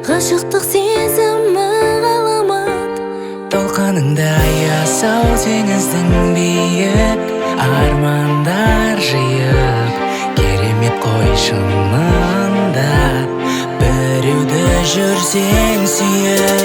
ғашықтық сезімі ғаламат. Толқыныңда аясау теңіздің биік, армандар жиып керемет қой шынында. Біреуді жүрсең сүйіп